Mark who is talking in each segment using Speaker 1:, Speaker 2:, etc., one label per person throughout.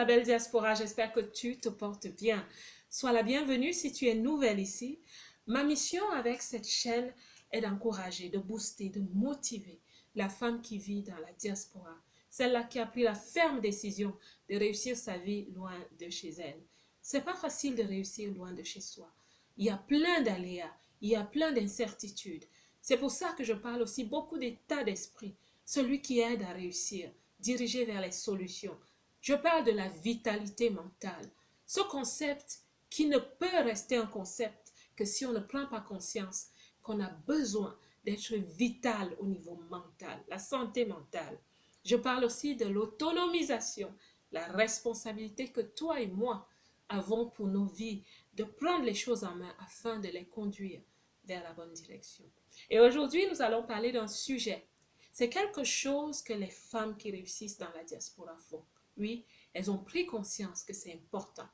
Speaker 1: ma belle diaspora, j'espère que tu te portes bien. Sois la bienvenue si tu es nouvelle ici. Ma mission avec cette chaîne est d'encourager, de booster, de motiver la femme qui vit dans la diaspora, celle-là qui a pris la ferme décision de réussir sa vie loin de chez elle. C'est pas facile de réussir loin de chez soi. Il y a plein d'aléas, il y a plein d'incertitudes. C'est pour ça que je parle aussi beaucoup d'état d'esprit, celui qui aide à réussir, dirigé vers les solutions. Je parle de la vitalité mentale, ce concept qui ne peut rester un concept que si on ne prend pas conscience qu'on a besoin d'être vital au niveau mental, la santé mentale. Je parle aussi de l'autonomisation, la responsabilité que toi et moi avons pour nos vies, de prendre les choses en main afin de les conduire vers la bonne direction. Et aujourd'hui, nous allons parler d'un sujet. C'est quelque chose que les femmes qui réussissent dans la diaspora font. Oui, elles ont pris conscience que c'est important.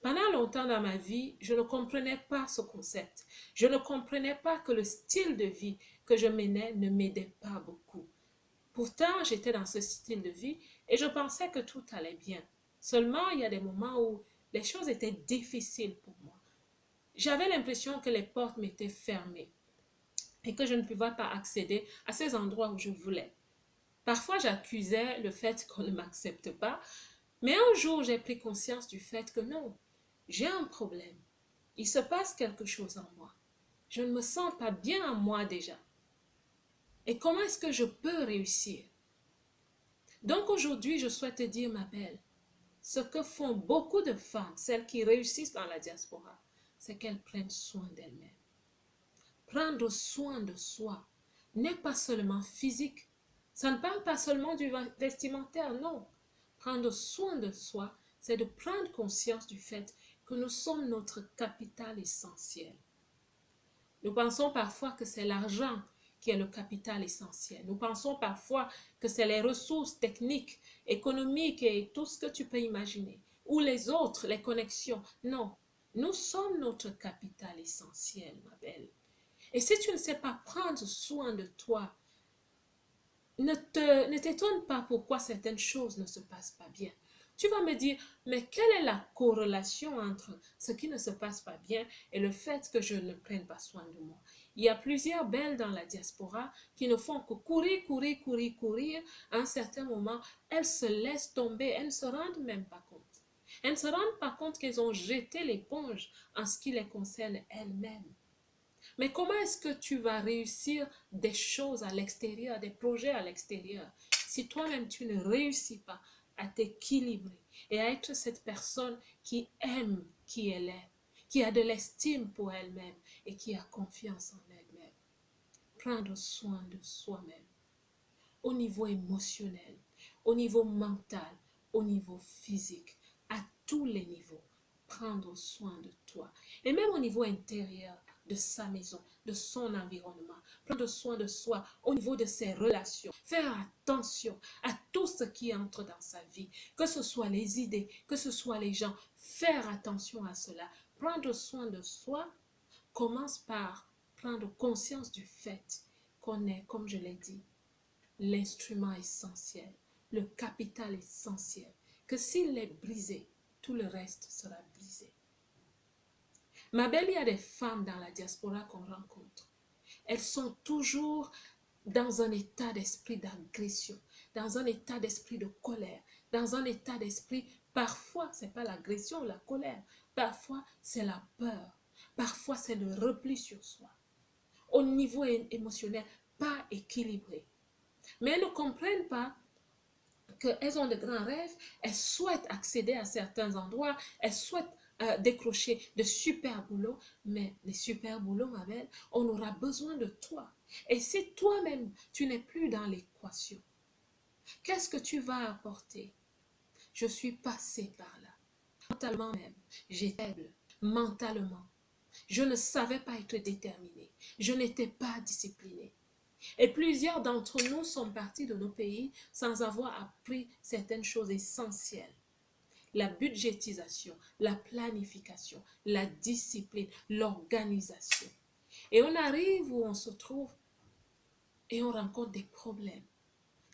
Speaker 1: Pendant longtemps dans ma vie, je ne comprenais pas ce concept. Je ne comprenais pas que le style de vie que je menais ne m'aidait pas beaucoup. Pourtant, j'étais dans ce style de vie et je pensais que tout allait bien. Seulement, il y a des moments où les choses étaient difficiles pour moi. J'avais l'impression que les portes m'étaient fermées et que je ne pouvais pas accéder à ces endroits où je voulais. Parfois, j'accusais le fait qu'on ne m'accepte pas, mais un jour, j'ai pris conscience du fait que non, j'ai un problème. Il se passe quelque chose en moi. Je ne me sens pas bien en moi déjà. Et comment est-ce que je peux réussir? Donc aujourd'hui, je souhaite te dire, ma belle, ce que font beaucoup de femmes, celles qui réussissent dans la diaspora, c'est qu'elles prennent soin d'elles-mêmes. Prendre soin de soi n'est pas seulement physique. Ça ne parle pas seulement du vestimentaire, non. Prendre soin de soi, c'est de prendre conscience du fait que nous sommes notre capital essentiel. Nous pensons parfois que c'est l'argent qui est le capital essentiel. Nous pensons parfois que c'est les ressources techniques, économiques et tout ce que tu peux imaginer. Ou les autres, les connexions. Non, nous sommes notre capital essentiel, ma belle. Et si tu ne sais pas prendre soin de toi, ne t'étonne pas pourquoi certaines choses ne se passent pas bien. Tu vas me dire, mais quelle est la corrélation entre ce qui ne se passe pas bien et le fait que je ne prenne pas soin de moi? Il y a plusieurs belles dans la diaspora qui ne font que courir, courir, courir, courir. À un certain moment, elles se laissent tomber, elles ne se rendent même pas compte. Elles ne se rendent pas compte qu'elles ont jeté l'éponge en ce qui les concerne elles-mêmes. Mais comment est-ce que tu vas réussir des choses à l'extérieur, des projets à l'extérieur, si toi-même tu ne réussis pas à t'équilibrer et à être cette personne qui aime qui elle est, qui a de l'estime pour elle-même et qui a confiance en elle-même? Prendre soin de soi-même au niveau émotionnel, au niveau mental, au niveau physique, à tous les niveaux. Prendre soin de toi. Et même au niveau intérieur de sa maison, de son environnement. Prendre soin de soi au niveau de ses relations. Faire attention à tout ce qui entre dans sa vie. Que ce soit les idées, que ce soit les gens. Faire attention à cela. Prendre soin de soi commence par prendre conscience du fait qu'on est, comme je l'ai dit, l'instrument essentiel, le capital essentiel, que s'il est brisé, tout le reste sera brisé. Ma belle, il y a des femmes dans la diaspora qu'on rencontre. Elles sont toujours dans un état d'esprit d'agression, dans un état d'esprit de colère, dans un état d'esprit, parfois, ce n'est pas l'agression ou la colère, parfois, c'est la peur, parfois, c'est le repli sur soi. Au niveau émotionnel, pas équilibré. Mais elles ne comprennent pas qu'elles ont de grands rêves, elles souhaitent accéder à certains endroits, elles souhaitent décrocher de super boulots, mais les super boulots, ma belle, on aura besoin de toi. Et si toi-même, tu n'es plus dans l'équation, qu'est-ce que tu vas apporter? Je suis passée par là. Mentalement même, j'étais faible. Mentalement, je ne savais pas être déterminée. Je n'étais pas disciplinée. Et plusieurs d'entre nous sont partis de nos pays sans avoir appris certaines choses essentielles. La budgétisation, la planification, la discipline, l'organisation. Et on arrive où on se trouve et on rencontre des problèmes.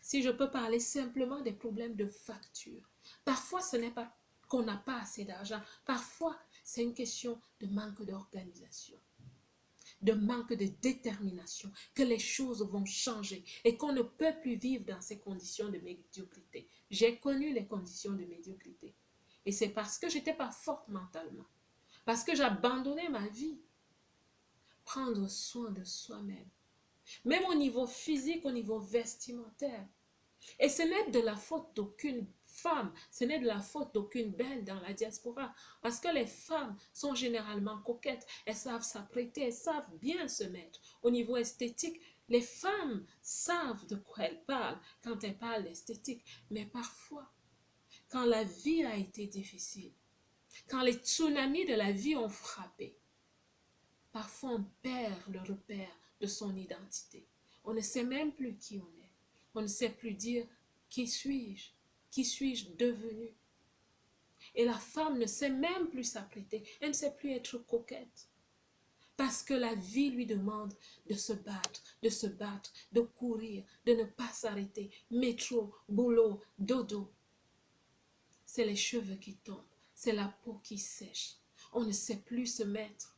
Speaker 1: Si je peux parler simplement des problèmes de facture. Parfois, ce n'est pas qu'on n'a pas assez d'argent. Parfois, c'est une question de manque d'organisation, de manque de détermination, que les choses vont changer et qu'on ne peut plus vivre dans ces conditions de médiocrité. J'ai connu les conditions de médiocrité. Et c'est parce que je n'étais pas forte mentalement, parce que j'abandonnais ma vie. Prendre soin de soi-même, même au niveau physique, au niveau vestimentaire. Et ce n'est de la faute d'aucune femme, ce n'est de la faute d'aucune belle dans la diaspora, parce que les femmes sont généralement coquettes, elles savent s'apprêter, elles savent bien se mettre. Au niveau esthétique, les femmes savent de quoi elles parlent quand elles parlent d'esthétique, mais parfois, quand la vie a été difficile, quand les tsunamis de la vie ont frappé, parfois on perd le repère de son identité. On ne sait même plus qui on est. On ne sait plus dire qui suis-je, qui suis-je devenu. Et la femme ne sait même plus s'apprêter, elle ne sait plus être coquette. Parce que la vie lui demande de se battre, de courir, de ne pas s'arrêter. Métro, boulot, dodo. C'est les cheveux qui tombent, c'est la peau qui sèche. On ne sait plus se mettre.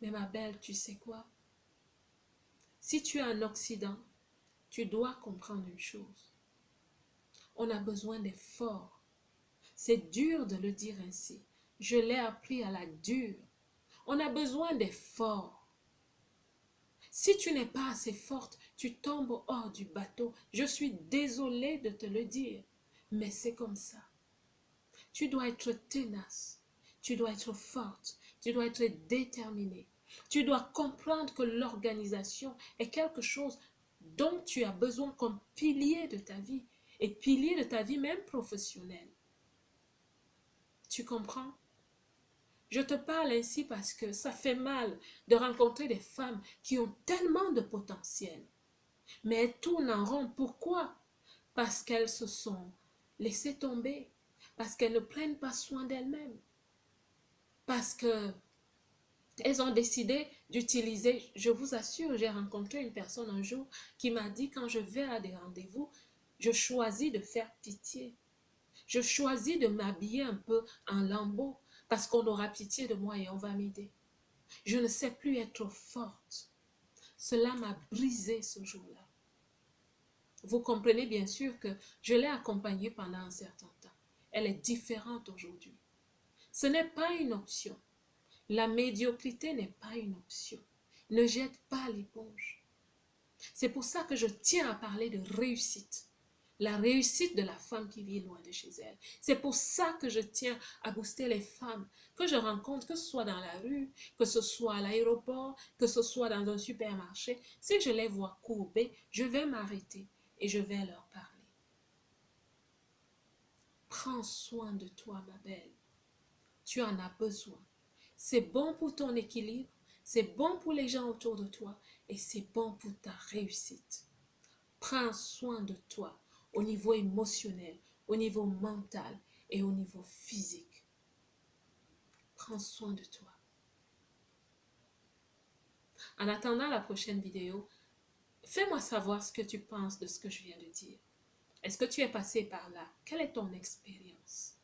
Speaker 1: Mais ma belle, tu sais quoi? Si tu es en Occident, tu dois comprendre une chose. On a besoin d'efforts. C'est dur de le dire ainsi. Je l'ai appris à la dure. On a besoin d'efforts. Si tu n'es pas assez forte, tu tombes hors du bateau. Je suis désolée de te le dire, mais c'est comme ça. Tu dois être tenace. Tu dois être forte. Tu dois être déterminée. Tu dois comprendre que l'organisation est quelque chose dont tu as besoin comme pilier de ta vie et pilier de ta vie même professionnelle. Tu comprends? Je te parle ainsi parce que ça fait mal de rencontrer des femmes qui ont tellement de potentiel, mais elles tournent en rond. Pourquoi? Parce qu'elles se sont laissées tomber, parce qu'elles ne prennent pas soin d'elles-mêmes, parce que elles ont décidé d'utiliser, je vous assure, j'ai rencontré une personne un jour qui m'a dit quand je vais à des rendez-vous, je choisis de faire pitié. Je choisis de m'habiller un peu en lambeau parce qu'on aura pitié de moi et on va m'aider. Je ne sais plus être forte. Cela m'a brisé ce jour-là. Vous comprenez bien sûr que je l'ai accompagnée pendant un certain temps. Elle est différente aujourd'hui. Ce n'est pas une option. La médiocrité n'est pas une option. Ne jette pas l'éponge. C'est pour ça que je tiens à parler de réussite. La réussite de la femme qui vit loin de chez elle. C'est pour ça que je tiens à booster les femmes que je rencontre, que ce soit dans la rue, que ce soit à l'aéroport, que ce soit dans un supermarché. Si je les vois courbées, je vais m'arrêter et je vais leur parler. Prends soin de toi, ma belle. Tu en as besoin. C'est bon pour ton équilibre, c'est bon pour les gens autour de toi et c'est bon pour ta réussite. Prends soin de toi au niveau émotionnel, au niveau mental et au niveau physique. Prends soin de toi. En attendant la prochaine vidéo, fais-moi savoir ce que tu penses de ce que je viens de dire. Est-ce que tu es passé par là? Quelle est ton expérience?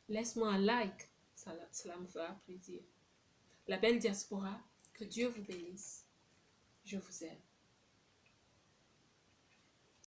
Speaker 1: Laisse-moi un like, cela me fera plaisir. La belle diaspora, que Dieu vous bénisse. Je vous aime.